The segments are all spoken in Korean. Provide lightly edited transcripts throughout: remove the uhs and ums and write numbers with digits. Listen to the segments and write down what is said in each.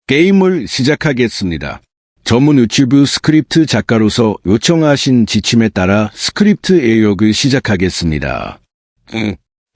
게임을 시작하겠습니다. 전문 유튜브 스크립트 작가로서 요청하신 지침에 따라 스크립트 애역을 시작하겠습니다.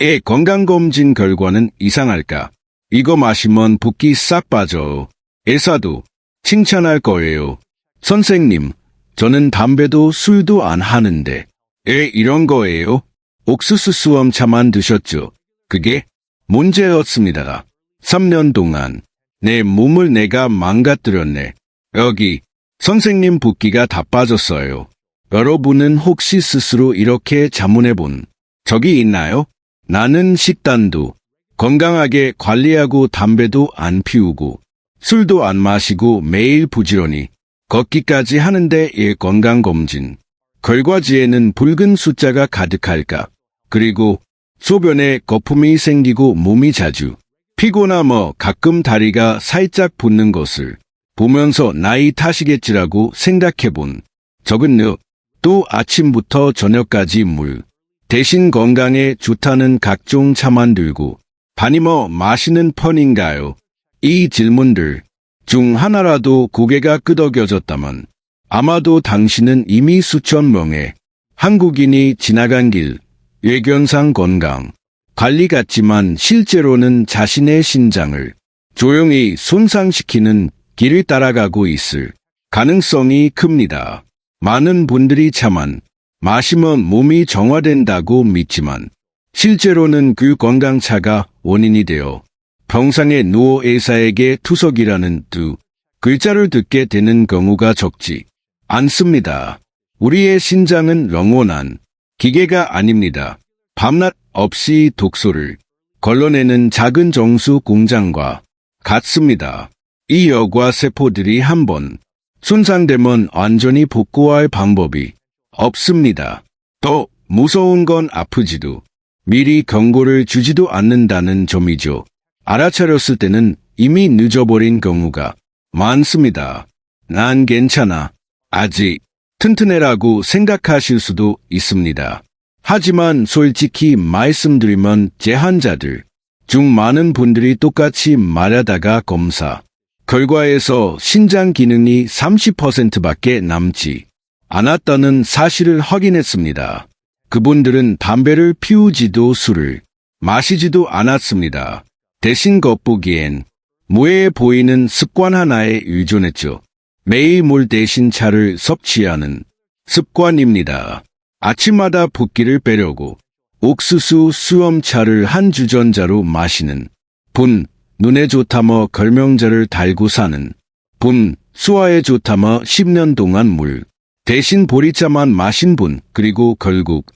애 건강검진 결과는 이상할까? 이거 마시면 붓기 싹 빠져. 의사도 칭찬할 거예요. 선생님, 저는 담배도 술도 안 하는데. 이런 거예요? 옥수수 수험차만 드셨죠? 그게 문제였습니다. 3년 동안 내 몸을 내가 망가뜨렸네. 여기 선생님 붓기가 다 빠졌어요. 여러분은 혹시 스스로 이렇게 자문해본 적이 있나요? 나는 식단도 건강하게 관리하고 담배도 안 피우고 술도 안 마시고 매일 부지런히 걷기까지 하는데 이 건강검진 결과지에는 붉은 숫자가 가득할까? 그리고 소변에 거품이 생기고 몸이 자주 피곤하며 가끔 다리가 살짝 붓는 것을 보면서 나이 탓이겠지라고 생각해본 적은 또 아침부터 저녁까지 물 대신 건강에 좋다는 각종 차만 들고 반이머 마시는 편인가요? 이 질문들 중 하나라도 고개가 끄덕여졌다면 아마도 당신은 이미 수천 명의 한국인이 지나간 길 외견상 건강 관리 같지만 실제로는 자신의 신장을 조용히 손상시키는 길을 따라가고 있을 가능성이 큽니다. 많은 분들이 차만 마시면 몸이 정화된다고 믿지만 실제로는 그 건강차가 원인이 되어 병상에 누워 의사에게 투석이라는 두 글자를 듣게 되는 경우가 적지 않습니다. 우리의 신장은 영원한 기계가 아닙니다. 밤낮 없이 독소를 걸러내는 작은 정수 공장과 같습니다. 이 여과 세포들이 한번 손상되면 완전히 복구할 방법이 없습니다. 더 무서운 건 아프지도 미리 경고를 주지도 않는다는 점이죠. 알아차렸을 때는 이미 늦어버린 경우가 많습니다. 난 괜찮아. 아직 튼튼해라고 생각하실 수도 있습니다. 하지만 솔직히 말씀드리면 제 환자들 중 많은 분들이 똑같이 말하다가 검사 결과에서 신장 기능이 30%밖에 남지 않았다는 사실을 확인했습니다. 그분들은 담배를 피우지도 술을 마시지도 않았습니다. 대신 겉보기엔 무해해 보이는 습관 하나에 의존했죠. 매일 물 대신 차를 섭취하는 습관입니다. 아침마다 붓기를 빼려고 옥수수 수험차를 한 주전자로 마시는 분, 눈에 좋다며 결명자를 달고 사는 분, 수화에 좋다며 10년 동안 물 대신 보리차만 마신 분, 그리고 결국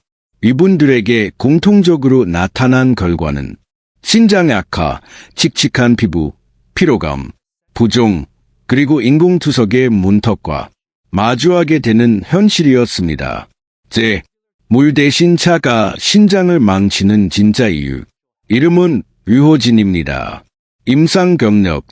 이분들에게 공통적으로 나타난 결과는 신장 약화, 칙칙한 피부, 피로감, 부종, 그리고 인공투석의 문턱과 마주하게 되는 현실이었습니다. 물 대신 차가 신장을 망치는 진짜 이유. 이름은 유호진입니다. 임상 경력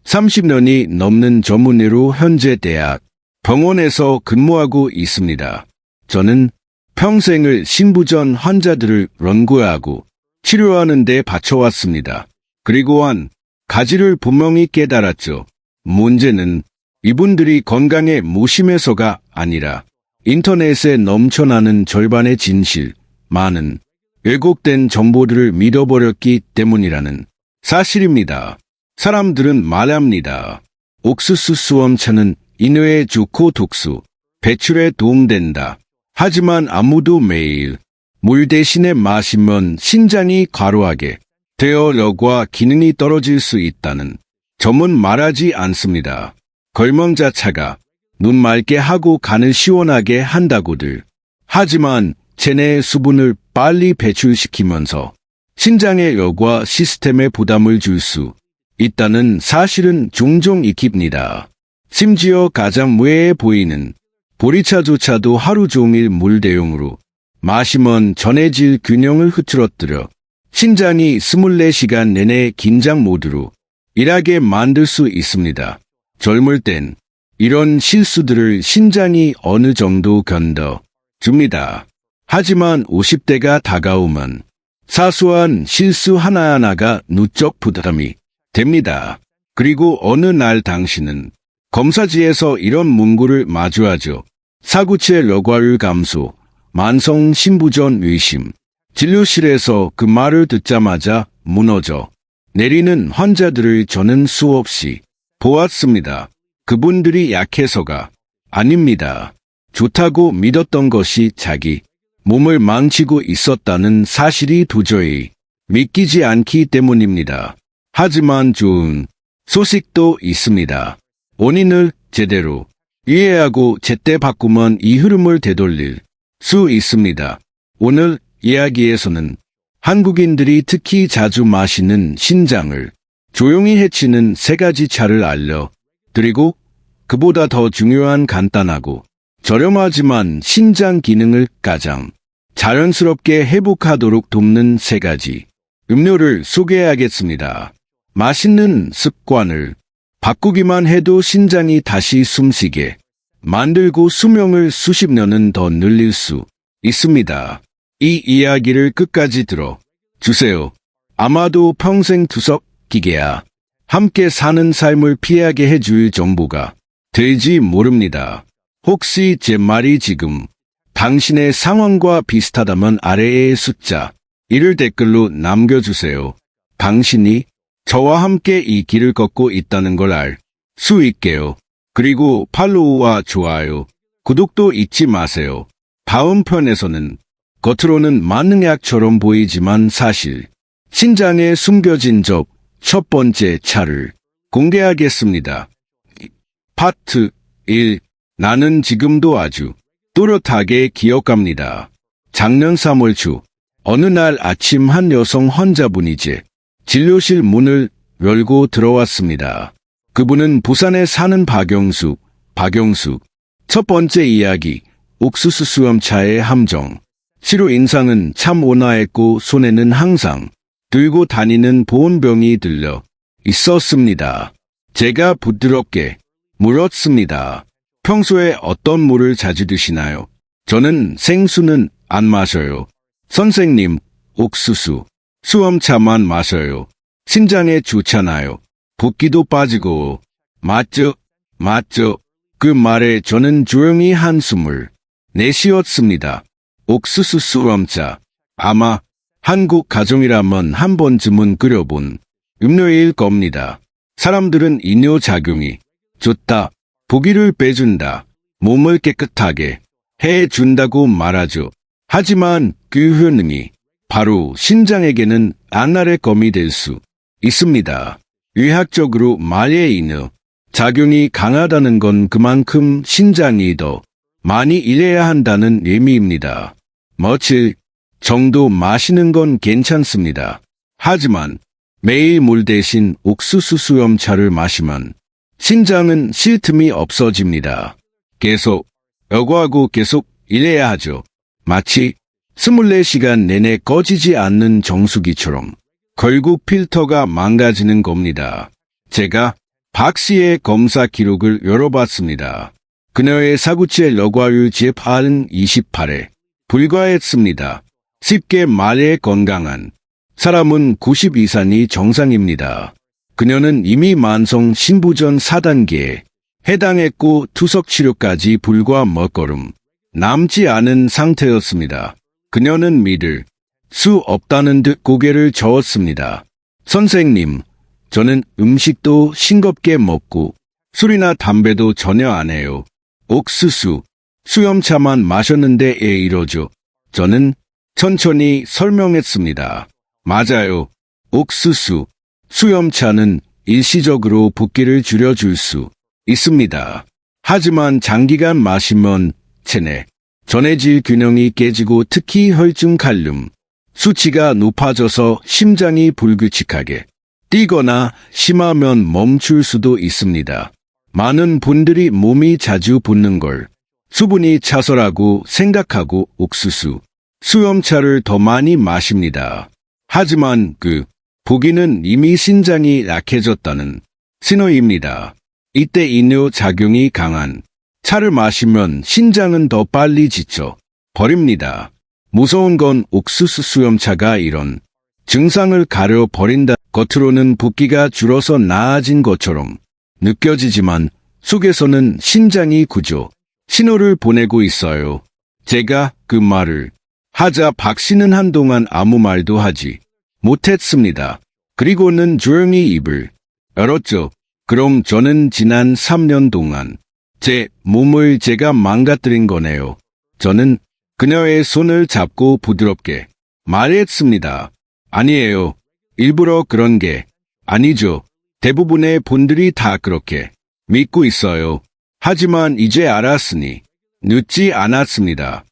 30년이 넘는 전문의로 현재 대학, 병원에서 근무하고 있습니다. 저는 평생을 신부전 환자들을 연구하고 치료하는 데 바쳐왔습니다. 그리고 한 가지를 분명히 깨달았죠. 문제는 이분들이 건강에 무심해서가 아니라 인터넷에 넘쳐나는 절반의 진실, 많은 왜곡된 정보들을 믿어버렸기 때문이라는 사실입니다. 사람들은 말합니다. 옥수수 수험차는 인후에 좋고 독소, 배출에 도움된다. 하지만 아무도 매일 물 대신에 마시면 신장이 과로하게 되어 력과 기능이 떨어질 수 있다는 점은 말하지 않습니다. 결명자차가 눈 맑게 하고 간을 시원하게 한다고들. 하지만 체내의 수분을 빨리 배출시키면서 신장의 열과 시스템에 부담을 줄 수 있다는 사실은 종종 익힙니다. 심지어 가장 무해해 보이는 보리차조차도 하루 종일 물 대용으로 마시면 전해질 균형을 흐트러뜨려 신장이 24시간 내내 긴장 모드로 일하게 만들 수 있습니다. 젊을 땐 이런 실수들을 신장이 어느 정도 견뎌줍니다. 하지만 50대가 다가오면 사소한 실수 하나하나가 누적 부담이 됩니다. 그리고 어느 날 당신은 검사지에서 이런 문구를 마주하죠. 사구체 력화율 감소, 만성 신부전 의심. 진료실에서 그 말을 듣자마자 무너져 내리는 환자들을 저는 수없이 보았습니다. 그분들이 약해서가 아닙니다. 좋다고 믿었던 것이 자기 몸을 망치고 있었다는 사실이 도저히 믿기지 않기 때문입니다. 하지만 좋은 소식도 있습니다. 원인을 제대로 이해하고 제때 바꾸면 이 흐름을 되돌릴 수 있습니다. 오늘 이야기에서는 한국인들이 특히 자주 마시는 신장을 조용히 해치는 3가지 차를 알려드리고 그보다 더 중요한 간단하고 저렴하지만 신장 기능을 가장 자연스럽게 회복하도록 돕는 3가지 음료를 소개하겠습니다. 맛있는 습관을 바꾸기만 해도 신장이 다시 숨쉬게 만들고 수명을 수십 년은 더 늘릴 수 있습니다. 이 이야기를 끝까지 들어주세요. 아마도 평생 투석 기계와 함께 사는 삶을 피하게 해줄 정보가 될지 모릅니다. 혹시 제 말이 지금 당신의 상황과 비슷하다면 아래의 숫자 1을 댓글로 남겨주세요. 당신이 저와 함께 이 길을 걷고 있다는 걸 알 수 있게요. 그리고 팔로우와 좋아요, 구독도 잊지 마세요. 다음 편에서는 겉으로는 만능약처럼 보이지만 사실 신장에 숨겨진 첫 번째 차를 공개하겠습니다. 파트 1. 나는 지금도 아주 또렷하게 기억합니다. 작년 3월 초 어느 날 아침 한 여성 환자분이 제 진료실 문을 열고 들어왔습니다. 그분은 부산에 사는 박영숙. 첫 번째 이야기, 옥수수 수염차의 함정. 시로 인상은 참 온화했고 손에는 항상 들고 다니는 보온병이 들려 있었습니다. 제가 부드럽게 물었습니다. 평소에 어떤 물을 자주 드시나요? 저는 생수는 안 마셔요. 선생님, 옥수수 수염차만 마셔요. 신장에 좋잖아요. 붓기도 빠지고. 맞죠? 그 말에 저는 조용히 한숨을 내쉬었습니다. 옥수수 수염차. 아마 한국 가정이라면 한 번쯤은 끓여본 음료일 겁니다. 사람들은 이뇨 작용이 좋다, 부기를 빼준다, 몸을 깨끗하게 해준다고 말하죠. 하지만 그 효능이 바로 신장에게는 안날의 검이 될 수 있습니다. 의학적으로 말의 이뇨 작용이 강하다는 건 그만큼 신장이 더 많이 일해야 한다는 의미입니다. 며칠 정도 마시는 건 괜찮습니다. 하지만 매일 물 대신 옥수수 수염차를 마시면 신장은 쉴 틈이 없어집니다. 계속 여과하고 계속 일해야 하죠. 마치 24시간 내내 꺼지지 않는 정수기처럼 결국 필터가 망가지는 겁니다. 제가 박 씨의 검사 기록을 열어봤습니다. 그녀의 사구체 여과율 GFR은 28에 불과했습니다. 쉽게 말해 건강한 사람은 90 이상이 정상입니다. 그녀는 이미 만성 신부전 4단계에 해당했고 투석 치료까지 불과 몇 걸음 남지 않은 상태였습니다. 그녀는 믿을 수 없다는 듯 고개를 저었습니다. 선생님, 저는 음식도 싱겁게 먹고 술이나 담배도 전혀 안 해요. 옥수수, 수염차만 마셨는데 왜 이러죠? 저는 천천히 설명했습니다. 맞아요. 옥수수, 수염차는 일시적으로 붓기를 줄여줄 수 있습니다. 하지만 장기간 마시면 체내 전해질 균형이 깨지고 특히 혈중 칼륨 수치가 높아져서 심장이 불규칙하게 뛰거나 심하면 멈출 수도 있습니다. 많은 분들이 몸이 자주 붓는 걸 수분이 차서라고 생각하고 옥수수, 수염차를 더 많이 마십니다. 하지만 그 부기는 이미 신장이 약해졌다는 신호입니다. 이때 이뇨 작용이 강한 차를 마시면 신장은 더 빨리 지쳐 버립니다. 무서운 건 옥수수 수염차가 이런 증상을 가려버린다. 겉으로는 붓기가 줄어서 나아진 것처럼 느껴지지만 속에서는 심장이 구조, 신호를 보내고 있어요. 제가 그 말을 하자 박 씨는 한동안 아무 말도 하지 못했습니다. 그리고는 조용히 입을 열었죠. 그럼 저는 지난 3년 동안 제 몸을 제가 망가뜨린 거네요. 저는 그녀의 손을 잡고 부드럽게 말했습니다. 아니에요. 일부러 그런 게 아니죠. 대부분의 분들이 다 그렇게 믿고 있어요. 하지만 이제 알았으니 늦지 않았습니다.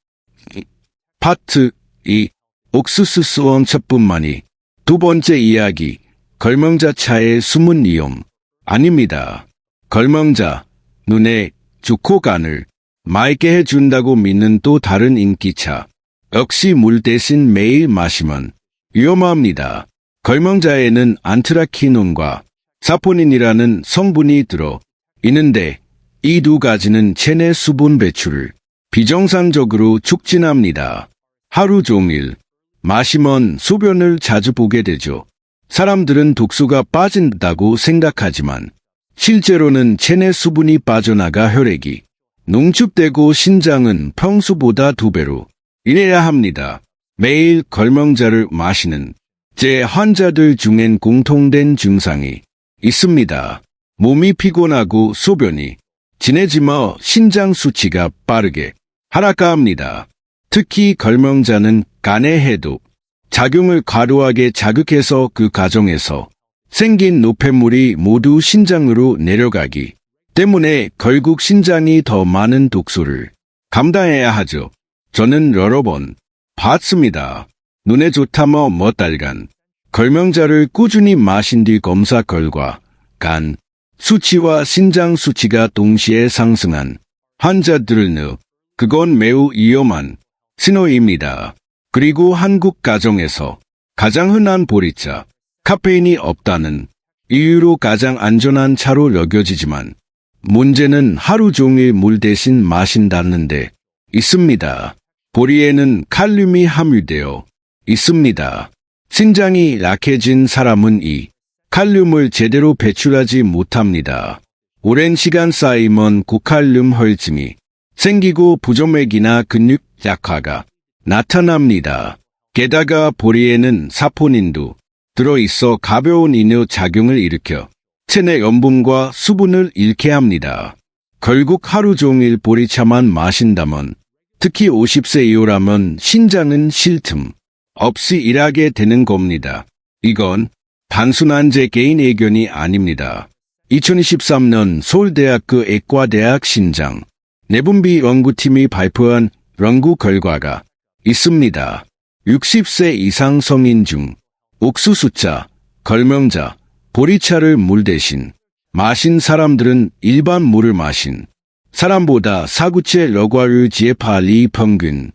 파트 2. 옥수수 수원첩뿐만이 두 번째 이야기. 걸명자차의 숨은 위험. 아닙니다. 걸명자, 눈에 좋고 간을 맑게 해준다고 믿는 또 다른 인기차. 역시 물 대신 매일 마시면 위험합니다. 걸명자에는 안트라키논과 사포닌이라는 성분이 들어 있는데 이 두 가지는 체내 수분 배출을 비정상적으로 촉진합니다. 하루 종일 마시면 소변을 자주 보게 되죠. 사람들은 독소가 빠진다고 생각하지만 실제로는 체내 수분이 빠져나가 혈액이 농축되고 신장은 평소보다 2배로 일해야 합니다. 매일 걸명자를 마시는 제 환자들 중엔 공통된 증상이 있습니다. 몸이 피곤하고 소변이 진해지며 신장 수치가 빠르게 하락합니다. 특히 걸명자는 간의 해독 작용을 과도하게 자극해서 그 과정에서 생긴 노폐물이 모두 신장으로 내려가기 때문에 결국 신장이 더 많은 독소를 감당해야 하죠. 저는 여러 번 봤습니다. 눈에 좋다며 몇 달간 걸명자를 꾸준히 마신 뒤 검사 결과 간 수치와 신장 수치가 동시에 상승한 환자들을 그건 매우 위험한 신호입니다. 그리고 한국 가정에서 가장 흔한 보리차, 카페인이 없다는 이유로 가장 안전한 차로 여겨지지만 문제는 하루 종일 물 대신 마신다는 데 있습니다. 보리에는 칼륨이 함유되어 있습니다. 신장이 약해진 사람은 이 칼륨을 제대로 배출하지 못합니다. 오랜 시간 쌓이면 고칼륨 혈증이 생기고 부정맥이나 근육 약화가 나타납니다. 게다가 보리에는 사포닌도 들어있어 가벼운 이뇨 작용을 일으켜 체내 염분과 수분을 잃게 합니다. 결국 하루 종일 보리차만 마신다면, 특히 50세 이후라면 신장은 쉴 틈 없이 일하게 되는 겁니다. 이건 단순한 제 개인 의견이 아닙니다. 2023년 서울대학교 의과대학 신장 내분비 연구팀이 발표한 연구 결과가 있습니다. 60세 이상 성인 중 옥수수차, 걸명자, 보리차를 물 대신 마신 사람들은 일반 물을 마신 사람보다 사구체 혈과율 GFR이 평균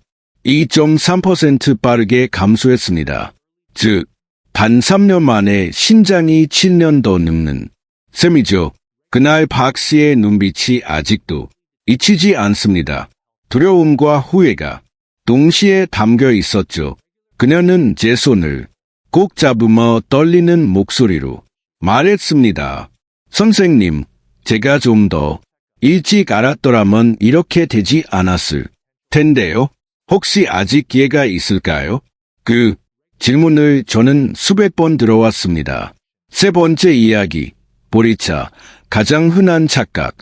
2.3% 빠르게 감소했습니다. 즉, 단 3년 만에 신장이 7년 더 늙는 셈이죠. 그날 박 씨의 눈빛이 아직도 잊히지 않습니다. 두려움과 후회가 동시에 담겨 있었죠. 그녀는 제 손을 꼭 잡으며 떨리는 목소리로 말했습니다. 선생님, 제가 좀 더 일찍 알았더라면 이렇게 되지 않았을 텐데요. 혹시 아직 기회가 있을까요? 그 질문을 저는 수백 번 들어왔습니다. 세 번째 이야기, 보리차, 가장 흔한 착각.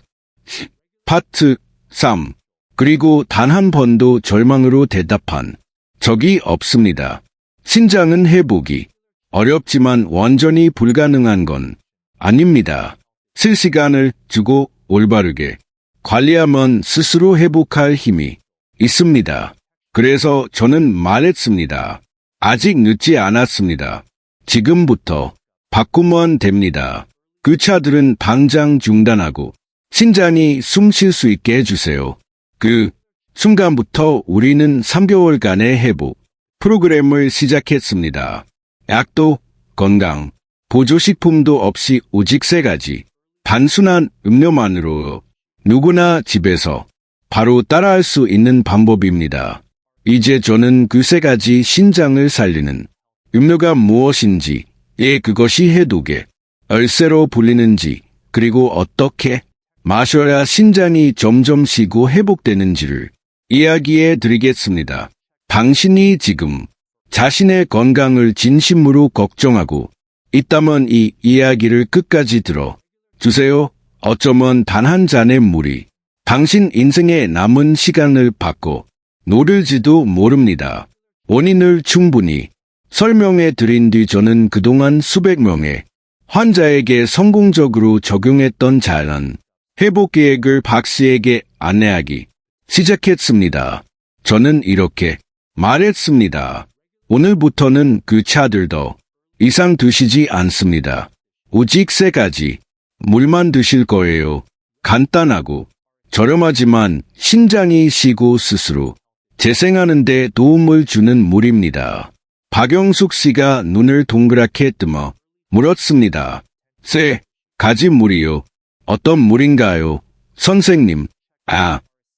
파트 3. 그리고 단 한 번도 절망으로 대답한 적이 없습니다. 신장은 회복이 어렵지만 완전히 불가능한 건 아닙니다. 쓸 시간을 주고 올바르게 관리하면 스스로 회복할 힘이 있습니다. 그래서 저는 말했습니다. 아직 늦지 않았습니다. 지금부터 바꾸면 됩니다. 그 차들은 당장 중단하고 신장이 숨 쉴 수 있게 해주세요. 그 순간부터 우리는 3개월간의 회복 프로그램을 시작했습니다. 약도, 건강, 보조식품도 없이 오직 3가지 단순한 음료만으로 누구나 집에서 바로 따라할 수 있는 방법입니다. 이제 저는 그 3가지 신장을 살리는 음료가 무엇인지 예, 그것이 해독의 열쇠로 불리는지, 그리고 어떻게 마셔야 신장이 점점 쉬고 회복되는지를 이야기해 드리겠습니다. 당신이 지금 자신의 건강을 진심으로 걱정하고 있다면 이 이야기를 끝까지 들어 주세요. 어쩌면 단 한 잔의 물이 당신 인생의 남은 시간을 바꿔 놓을지도 모릅니다. 원인을 충분히 설명해 드린 뒤 저는 그동안 수백 명의 환자에게 성공적으로 적용했던 잘한 회복 계획을 박 씨에게 안내하기 시작했습니다. 저는 이렇게 말했습니다. 오늘부터는 그 차들 더 이상 드시지 않습니다. 오직 3가지 물만 드실 거예요. 간단하고 저렴하지만 신장이 쉬고 스스로 재생하는 데 도움을 주는 물입니다. 박영숙 씨가 눈을 동그랗게 뜨며 물었습니다. 3가지 물이요. 어떤 물인가요? 선생님.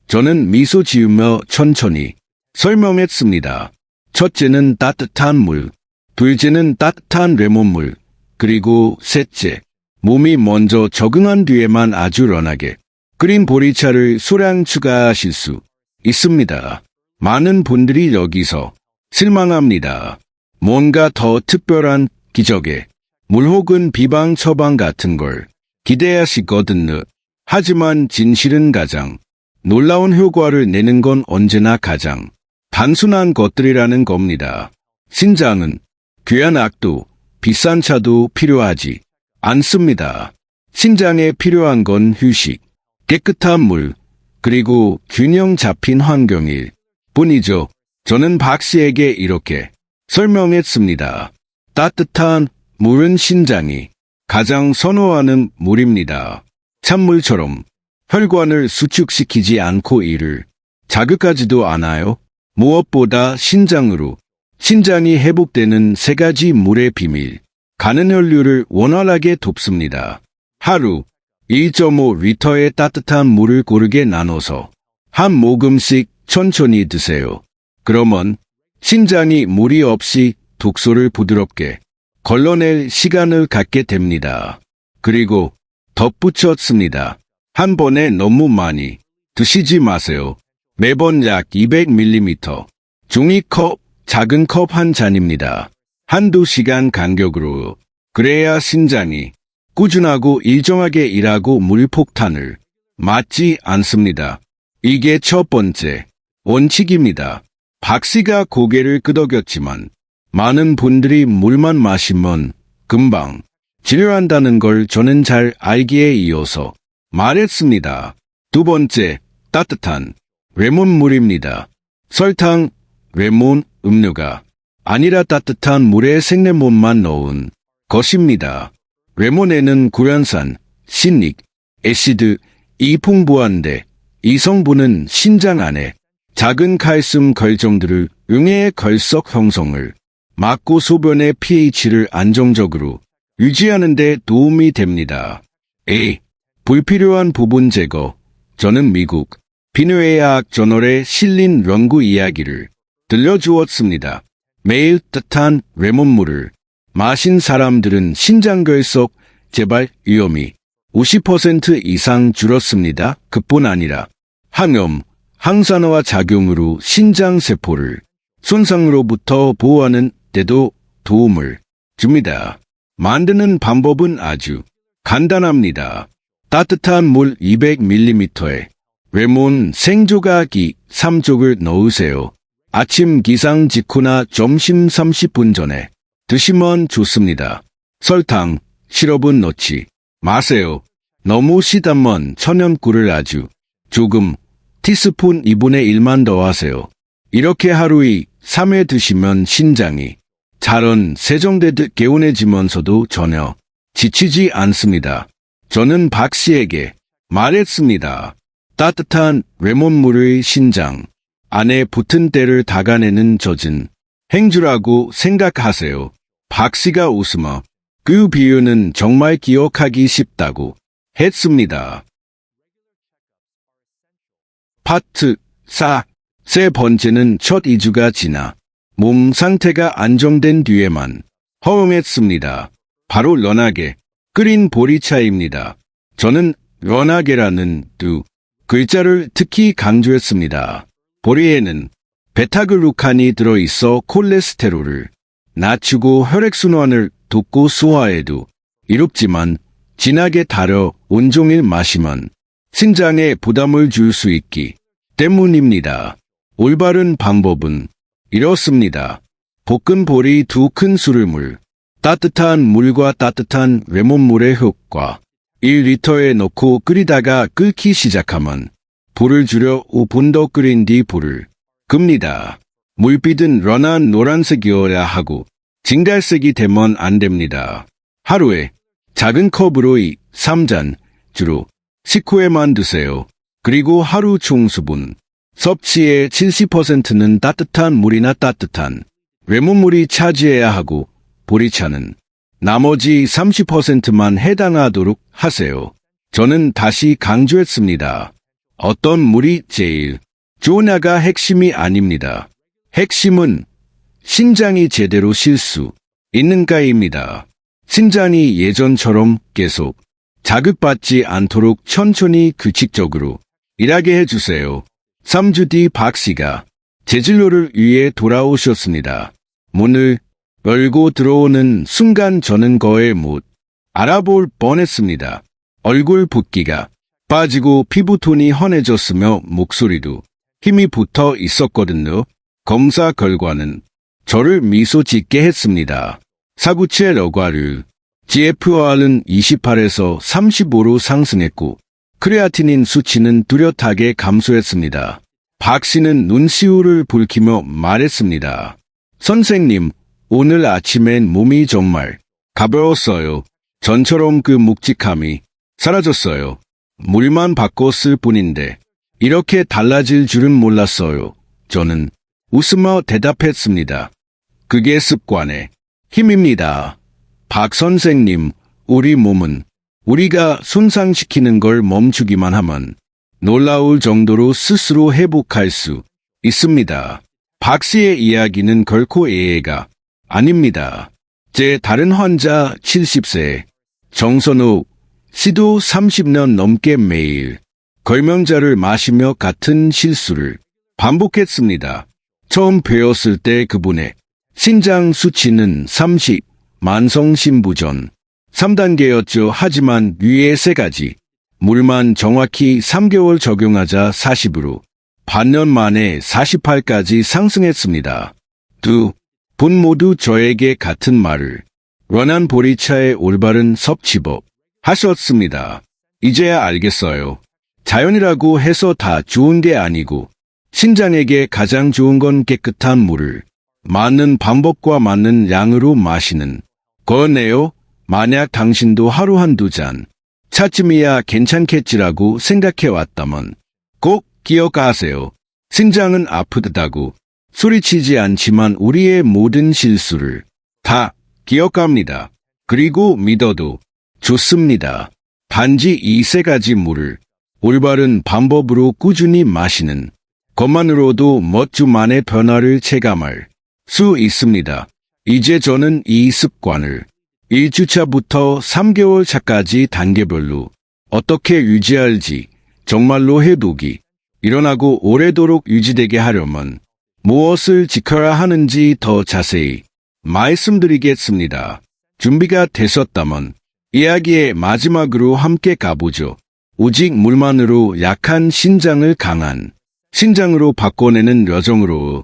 저는 미소 지으며 천천히 설명했습니다. 첫째는 따뜻한 물, 둘째는 따뜻한 레몬물, 그리고 셋째, 몸이 먼저 적응한 뒤에만 아주 연하게 끓인 보리차를 소량 추가하실 수 있습니다. 많은 분들이 여기서 실망합니다. 뭔가 더 특별한 기적의 물 혹은 비방 처방 같은 걸 기대하시거든요. 하지만 진실은 가장 놀라운 효과를 내는 건 언제나 가장 단순한 것들이라는 겁니다. 신장은 귀한 약도 비싼 차도 필요하지 않습니다. 신장에 필요한 건 휴식, 깨끗한 물, 그리고 균형 잡힌 환경일 뿐이죠. 저는 박 씨에게 이렇게 설명했습니다. 따뜻한 물은 신장이 가장 선호하는 물입니다. 찬물처럼 혈관을 수축시키지 않고 이를 자극하지도 않아요. 무엇보다 신장이 회복되는 3가지 물의 비밀. 가는 혈류를 원활하게 돕습니다. 하루 1.5리터의 따뜻한 물을 고르게 나눠서 한 모금씩 천천히 드세요. 그러면 신장이 무리 없이 독소를 부드럽게 걸러낼 시간을 갖게 됩니다. 그리고 덧붙였습니다. 한 번에 너무 많이 드시지 마세요. 매번 약 200ml, 종이컵, 작은 컵 한 잔입니다. 한두 시간 간격으로. 그래야 신장이 꾸준하고 일정하게 일하고 물폭탄을 맞지 않습니다. 이게 첫 번째 원칙입니다. 박 씨가 고개를 끄덕였지만 많은 분들이 물만 마시면 금방 치료한다는 걸 저는 잘 알기에 이어서 말했습니다. 두 번째, 따뜻한 레몬물입니다. 설탕, 레몬, 음료가 아니라 따뜻한 물에 생레몬만 넣은 것입니다. 레몬에는 구연산, 신닉, 애시드, 이 풍부한데 이 성분은 신장 안에 작은 칼슘 결정들을 응애의 결석 형성을 막고 소변의 pH를 안정적으로 유지하는 데 도움이 됩니다. 불필요한 부분 제거. 저는 미국 비뇨의학 저널에 실린 연구 이야기를 들려주었습니다. 매일 따뜻한 레몬물을 마신 사람들은 신장결석 재발 위험이 50% 이상 줄었습니다. 그뿐 아니라 항염, 항산화 작용으로 신장세포를 손상으로부터 보호하는 데도 도움을 줍니다. 만드는 방법은 아주 간단합니다. 따뜻한 물 200ml에 레몬 생조각이 3쪽을 넣으세요. 아침 기상 직후나 점심 30분 전에 드시면 좋습니다. 설탕, 시럽은 넣지 마세요. 너무 시다면 천연꿀을 아주 조금 티스푼 2분의 1만 더하세요. 이렇게 하루에 3회 드시면 신장이 자연 세정되듯 개운해지면서도 전혀 지치지 않습니다. 저는 박 씨에게 말했습니다. 따뜻한 레몬물의 신장 안에 붙은 때를 닦아내는 젖은 행주라고 생각하세요. 박 씨가 웃으며 그 비유는 정말 기억하기 쉽다고 했습니다. 파트 4. 세 번째는 첫 2주가 지나 몸 상태가 안정된 뒤에만 허용했습니다. 바로 런하게 끓인 보리차입니다. 저는 런하게라는 두 글자를 특히 강조했습니다. 보리에는 베타글루칸이 들어있어 콜레스테롤을 낮추고 혈액순환을 돕고 소화에도 이롭지만 진하게 달여 온종일 마시면 신장에 부담을 줄 수 있기 때문입니다. 올바른 방법은 이렇습니다. 볶은 보리 2큰 수르물, 따뜻한 물과 따뜻한 레몬물의 효과 1리터에 넣고 끓이다가 끓기 시작하면 불을 줄여 5분 더 끓인 뒤 불을 끕니다. 물빛은 런한 노란색이어야 하고 진갈색이 되면 안 됩니다. 하루에 작은 컵으로 2-3잔 주로 식후에만 드세요. 그리고 하루 총 수분 섭취의 70%는 따뜻한 물이나 따뜻한 레몬물이 차지해야 하고 보리차는 나머지 30%만 해당하도록 하세요. 저는 다시 강조했습니다. 어떤 물이 제일 좋으냐가 핵심이 아닙니다. 핵심은 신장이 제대로 쉴 수 있는가입니다. 신장이 예전처럼 계속 자극받지 않도록 천천히 규칙적으로 일하게 해주세요. 3주 뒤 박 씨가 제 진료를 위해 돌아오셨습니다. 문을 열고 들어오는 순간 저는 거의 못 알아볼 뻔했습니다. 얼굴 붓기가 빠지고 피부톤이 환해졌으며 목소리도 힘이 붙어 있었거든요. 검사 결과는 저를 미소 짓게 했습니다. 사구체 러과를 GFR은 28에서 35로 상승했고 크레아티닌 수치는 뚜렷하게 감소했습니다. 박 씨는 눈시울을 붉히며 말했습니다. 선생님, 오늘 아침엔 몸이 정말 가벼웠어요. 전처럼 그 묵직함이 사라졌어요. 물만 바꿨을 뿐인데 이렇게 달라질 줄은 몰랐어요. 저는 웃으며 대답했습니다. 그게 습관의 힘입니다. 박 선생님, 우리 몸은 우리가 손상시키는 걸 멈추기만 하면 놀라울 정도로 스스로 회복할 수 있습니다. 박 씨의 이야기는 결코 예외가 아닙니다. 제 다른 환자 70세 정선우 씨도 30년 넘게 매일 걸명자를 마시며 같은 실수를 반복했습니다. 처음 배웠을 때 그분의 신장 수치는 30, 만성신부전 3단계였죠. 하지만 위에 3가지 물만 정확히 3개월 적용하자 40으로 반년 만에 48까지 상승했습니다. 두 분 모두 저에게 같은 말을 런한 보리차의 올바른 섭취법 하셨습니다. 이제야 알겠어요. 자연이라고 해서 다 좋은 게 아니고 신장에게 가장 좋은 건 깨끗한 물을 맞는 방법과 맞는 양으로 마시는 거네요. 만약 당신도 하루 한두 잔 차쯤이야 괜찮겠지라고 생각해왔다면 꼭 기억하세요. 신장은 아프다고 소리치지 않지만 우리의 모든 실수를 다 기억합니다. 그리고 믿어도 좋습니다. 단지 이 3가지 물을 올바른 방법으로 꾸준히 마시는 것만으로도 몇 주 만에 변화를 체감할 수 있습니다. 이제 저는 이 습관을 1주차부터 3개월 차까지 단계별로 어떻게 유지할지 정말로 해독이 일어나고 오래도록 유지되게 하려면 무엇을 지켜야 하는지 더 자세히 말씀드리겠습니다. 준비가 되셨다면 이야기의 마지막으로 함께 가보죠. 오직 물만으로 약한 신장을 강한 신장으로 바꿔내는 여정으로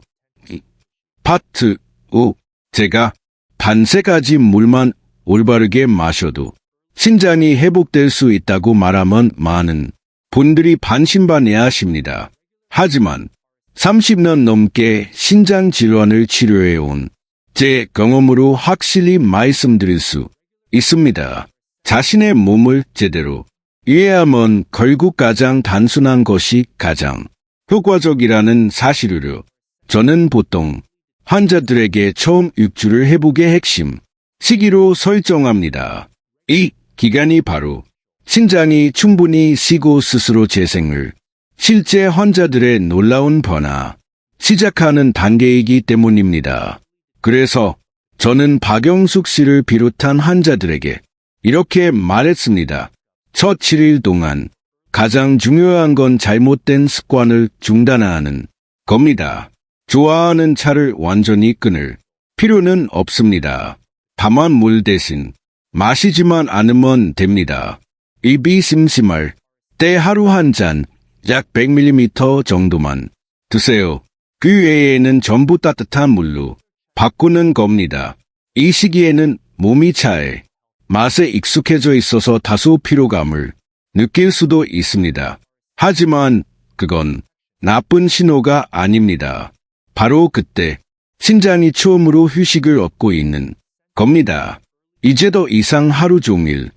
파트 5. 제가 단 3가지 물만 올바르게 마셔도 신장이 회복될 수 있다고 말하면 많은 분들이 반신반의하십니다. 하지만 30년 넘게 신장 질환을 치료해온 제 경험으로 확실히 말씀드릴 수 있습니다. 자신의 몸을 제대로 이해하면 결국 가장 단순한 것이 가장 효과적이라는 사실으로 저는 보통 환자들에게 처음 6주를 회복의 핵심 시기로 설정합니다. 이 기간이 바로 신장이 충분히 쉬고 스스로 재생을 실제 환자들의 놀라운 변화 시작하는 단계이기 때문입니다. 그래서 저는 박영숙 씨를 비롯한 환자들에게 이렇게 말했습니다. 첫 7일 동안 가장 중요한 건 잘못된 습관을 중단하는 겁니다. 좋아하는 차를 완전히 끊을 필요는 없습니다. 다만 물 대신 마시지만 않으면 됩니다. 입이 심심할 때 하루 한 잔, 약 100ml 정도만 드세요. 그 외에는 전부 따뜻한 물로 바꾸는 겁니다. 이 시기에는 몸이 차의 맛에 익숙해져 있어서 다소 피로감을 느낄 수도 있습니다. 하지만 그건 나쁜 신호가 아닙니다. 바로 그때 신장이 처음으로 휴식을 얻고 있는 겁니다. 이제 더 이상 하루 종일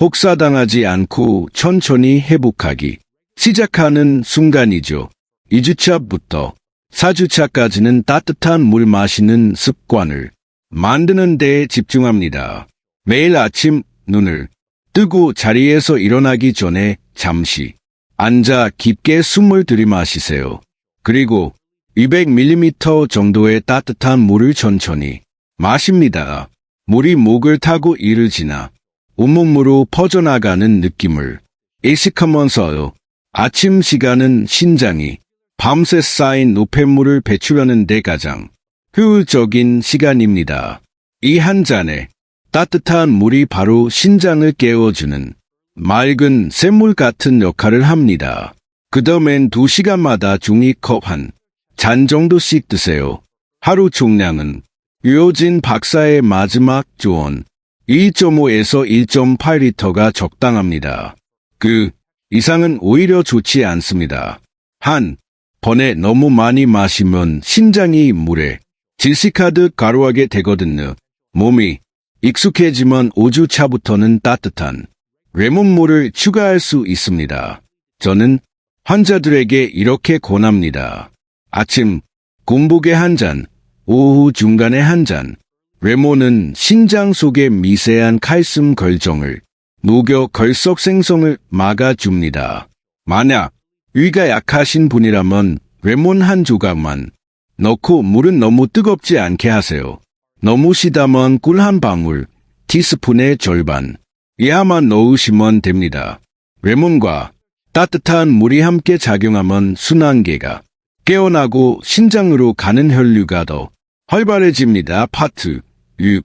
혹사당하지 않고 천천히 회복하기 시작하는 순간이죠. 2주차부터 4주차까지는 따뜻한 물 마시는 습관을 만드는 데 집중합니다. 매일 아침 눈을 뜨고 자리에서 일어나기 전에 잠시 앉아 깊게 숨을 들이마시세요. 그리고 200ml 정도의 따뜻한 물을 천천히 마십니다. 물이 목을 타고 이를 지나 온몸으로 퍼져나가는 느낌을 의식하면서요. 아침 시간은 신장이 밤새 쌓인 노폐물을 배출하는 데 가장 효율적인 시간입니다. 이 한 잔의 따뜻한 물이 바로 신장을 깨워주는 맑은 샘물 같은 역할을 합니다. 그 다음엔 2시간마다 종이컵 한 잔 정도씩 드세요. 하루 총량은 유효진 박사의 마지막 조언 1.5에서 1.8리터가 적당합니다. 그 이상은 오히려 좋지 않습니다. 한 번에 너무 많이 마시면 신장이 물에 질식하듯 가루하게 되거든요. 몸이 익숙해지면 5주차부터는 따뜻한 레몬물을 추가할 수 있습니다. 저는 환자들에게 이렇게 권합니다. 아침 공복에 한 잔, 오후 중간에 한 잔. 레몬은 신장 속의 미세한 칼슘 결정을 녹여 결석 생성을 막아줍니다. 만약 위가 약하신 분이라면 레몬 한 조각만 넣고 물은 너무 뜨겁지 않게 하세요. 너무 시다면 꿀 한 방울, 티스푼의 절반 이하만 넣으시면 됩니다. 레몬과 따뜻한 물이 함께 작용하면 순환계가 깨어나고 신장으로 가는 혈류가 더 활발해집니다. 파트 6.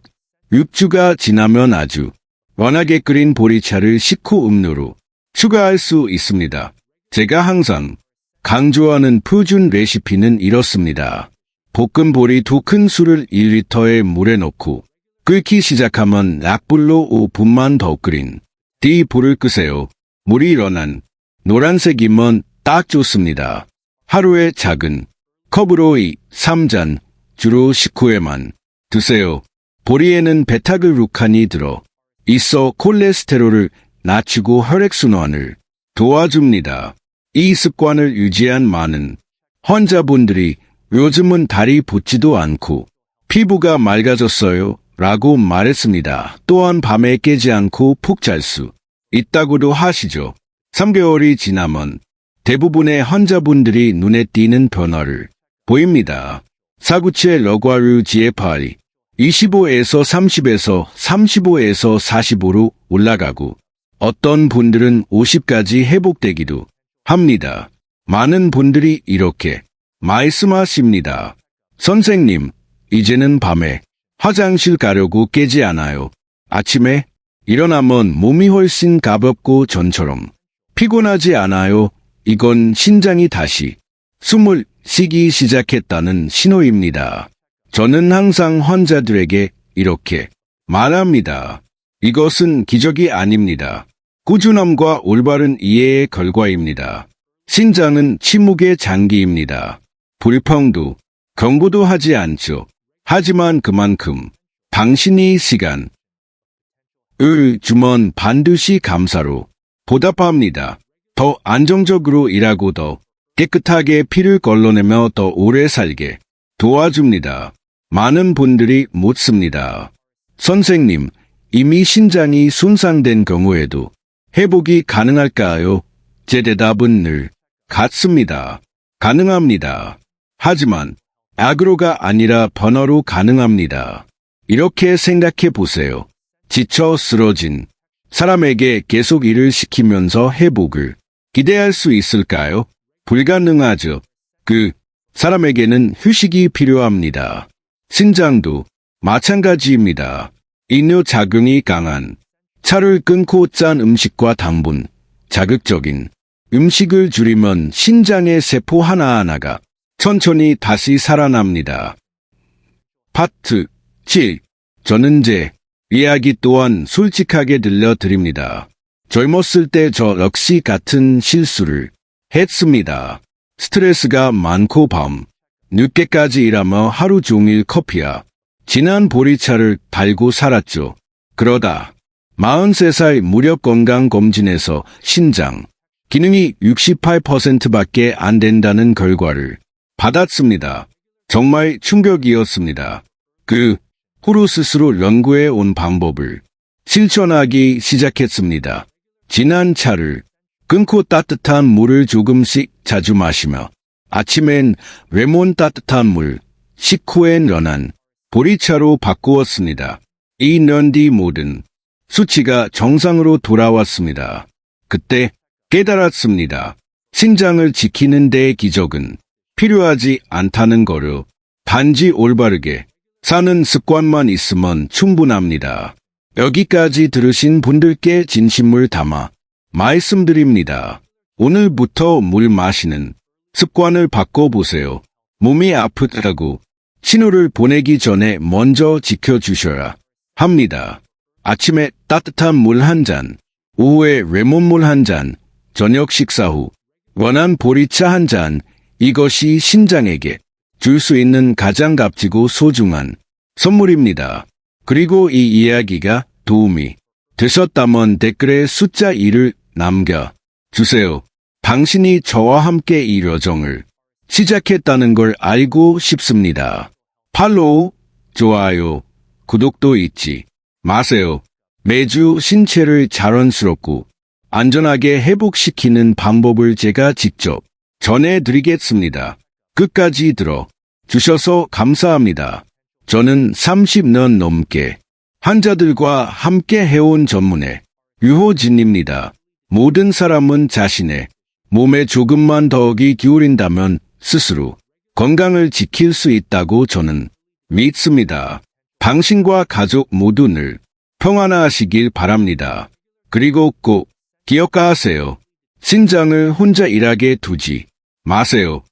6주가 지나면 아주 원하게 끓인 보리차를 식후 음료로 추가할 수 있습니다. 제가 항상 강조하는 표준 레시피는 이렇습니다. 볶은 보리 2큰 술을 1리터의 물에 넣고 끓기 시작하면 약불로 5분만 더 끓인 뒤 불을 끄세요. 물이 연한 노란색이면 딱 좋습니다. 하루에 작은 컵으로 2-3잔 주로 식후에만 드세요. 보리에는 베타글루칸이 들어 있어 콜레스테롤을 낮추고 혈액순환을 도와줍니다. 이 습관을 유지한 많은 환자분들이 요즘은 다리 붓지도 않고 피부가 맑아졌어요 라고 말했습니다. 또한 밤에 깨지 않고 푹 잘 수 있다고도 하시죠. 3개월이 지나면 대부분의 환자분들이 눈에 띄는 변화를 보입니다. 사구체 러과류 GFR이 25에서 30에서 35에서 45로 올라가고 어떤 분들은 50까지 회복되기도 합니다. 많은 분들이 이렇게 말씀하십니다. 선생님, 이제는 밤에 화장실 가려고 깨지 않아요. 아침에 일어나면 몸이 훨씬 가볍고 전처럼 피곤하지 않아요. 이건 신장이 다시 숨을 쉬기 시작했다는 신호입니다. 저는 항상 환자들에게 이렇게 말합니다. 이것은 기적이 아닙니다. 꾸준함과 올바른 이해의 결과입니다. 신장은 침묵의 장기입니다. 불평도 경고도 하지 않죠. 하지만 그만큼 당신이 시간을 주면 반드시 감사로 보답합니다. 더 안정적으로 일하고 더 깨끗하게 피를 걸러내며 더 오래 살게 도와줍니다. 많은 분들이 묻습니다. 선생님, 이미 신장이 손상된 경우에도 회복이 가능할까요? 제 대답은 늘 같습니다. 가능합니다. 하지만 악으로가 아니라 번호로 가능합니다. 이렇게 생각해 보세요. 지쳐 쓰러진 사람에게 계속 일을 시키면서 회복을 기대할 수 있을까요? 불가능하죠. 그 사람에게는 휴식이 필요합니다. 신장도 마찬가지입니다. 이뇨 작용이 강한 차를 끊고 짠 음식과 당분, 자극적인 음식을 줄이면 신장의 세포 하나하나가 천천히 다시 살아납니다. 파트 7. 저는 제 이야기 또한 솔직하게 들려드립니다. 젊었을 때 저 역시 같은 실수를 했습니다. 스트레스가 많고 밤 늦게까지 일하며 하루 종일 커피와 진한 보리차를 달고 살았죠. 그러다 43살 무력 건강검진에서 신장 기능이 68%밖에 안 된다는 결과를 받았습니다. 정말 충격이었습니다. 그 후로 스스로 연구해 온 방법을 실천하기 시작했습니다. 진한 차를 끊고 따뜻한 물을 조금씩 자주 마시며 아침엔 레몬 따뜻한 물, 식후엔 연한 보리차로 바꾸었습니다. 2년 뒤 모든 수치가 정상으로 돌아왔습니다. 그때 깨달았습니다. 신장을 지키는 데 기적은 필요하지 않다는 거로 단지 올바르게 사는 습관만 있으면 충분합니다. 여기까지 들으신 분들께 진심을 담아 말씀드립니다. 오늘부터 물 마시는 습관을 바꿔보세요. 몸이 아프다고 신호를 보내기 전에 먼저 지켜주셔야 합니다. 아침에 따뜻한 물 한 잔, 오후에 레몬물 한 잔, 저녁 식사 후 원한 보리차 한 잔, 이것이 신장에게 줄 수 있는 가장 값지고 소중한 선물입니다. 그리고 이 이야기가 도움이 되셨다면 댓글에 숫자 1을 남겨주세요. 당신이 저와 함께 이 여정을 시작했다는 걸 알고 싶습니다. 팔로우, 좋아요, 구독도 잊지 마세요. 매주 신체를 자연스럽고 안전하게 회복시키는 방법을 제가 직접 전해드리겠습니다. 끝까지 들어주셔서 감사합니다. 저는 30년 넘게 환자들과 함께 해온 전문의 유호진입니다. 모든 사람은 자신의 몸에 조금만 더 귀 기울인다면 스스로 건강을 지킬 수 있다고 저는 믿습니다. 당신과 가족 모두 늘 평안하시길 바랍니다. 그리고 꼭 기억하세요. 신장을 혼자 일하게 두지 마세요.